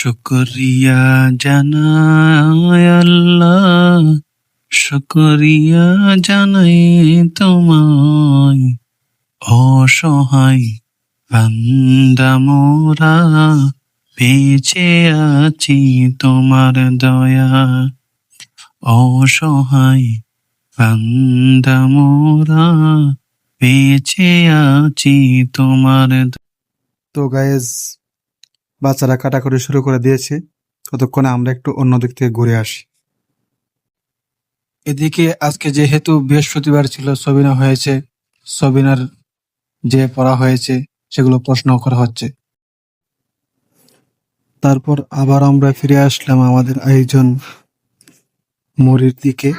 শুকরিয়া জানাই আল্লাহ, শুকরিয়া জানাই তোমায়। অসহায় বান্দা মোরা, বেঁচে আছি তোমার দয়া। অসহায় বান্দা মোরা, বেঁচে আছি তোমার তো গাইজ, বাচ্চারা কাটাকুটি শুরু করে দিয়েছে। ততক্ষণে আমরা একটু অন্য দিক থেকে ঘুরে আসি। এদিকে আজকে যেহেতু বৃহস্পতিবার ছিল, সবিনা হয়েছে, সবিনার যে পড়া হয়েছে সেগুলো প্রশ্ন করা হচ্ছে। তারপর আবার আমরা ফিরে আসলাম আমাদের আয়োজন মরির দিকে।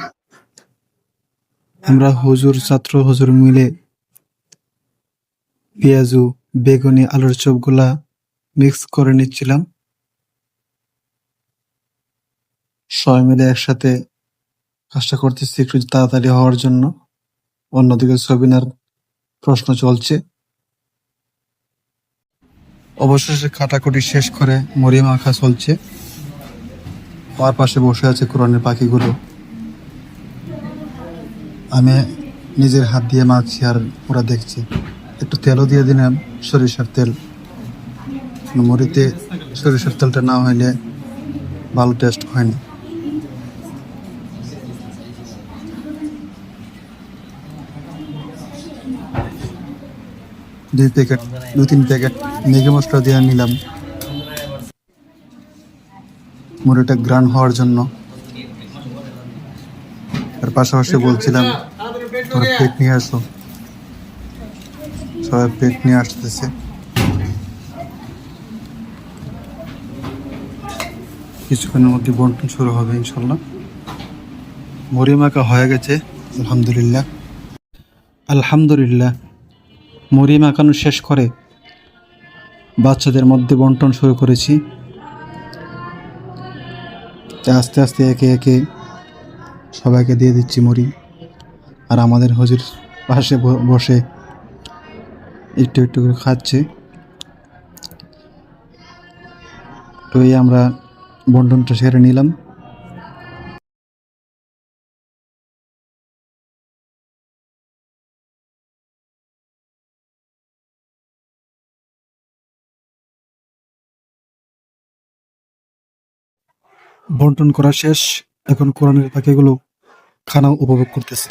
আমরা ছাত্র হুজুর মিলে পেঁয়াজু, বেগুনি, আলুর চপগুলা মিক্স করে নিচ্ছিলাম, সবাই মিলে একসাথে কাজটা করতেছি একটু তাড়াতাড়ি হওয়ার জন্য। অন্যদিকে সবিনার প্রশ্ন চলছে। অবশেষে কাটাকুটি শেষ করে মুড়ি মাখা চলছে। তার পাশে বসে আছে কোরআনের পাখিগুলো। আমি নিজের হাত দিয়ে মাখছি আর ওরা দেখছে। একটু তেলও দিয়ে দিলাম, সরিষার তেল। মুড়িতে সরিষার তেলটা না হইলে ভালো টেস্ট হয় না। দু তিন প্যাকেট ম্যাগি মশলা দিয়ে নিলাম মুড়িটা গ্রান হওয়ার জন্য। আর পাশাপাশি বলছিলাম তোরা প্লেট নিয়ে আসো। সবাই প্লেট নিয়ে আসতেছে। কিছুক্ষণের মধ্যে বন্টন শুরু হবে ইনশাল্লাহ। মুড়ি মাখা হয়ে গেছে আলহামদুলিল্লাহ। আলহামদুলিল্লাহ, মুড়ি মাখানো শেষ করে বাচ্চাদের মধ্যে বন্টন শুরু করেছি। আস্তে আস্তে একে একে সবাইকে দিয়ে দিচ্ছি মুড়ি। আর আমাদের হুজুর পাশে বসে একটু একটু করে খাচ্ছে। তো এই আমরা বন্টনটা সেরে নিলাম। বন্টন করা শেষ। এখন কোরআনের পাখিগুলো খানা উপভোগ করতেছে।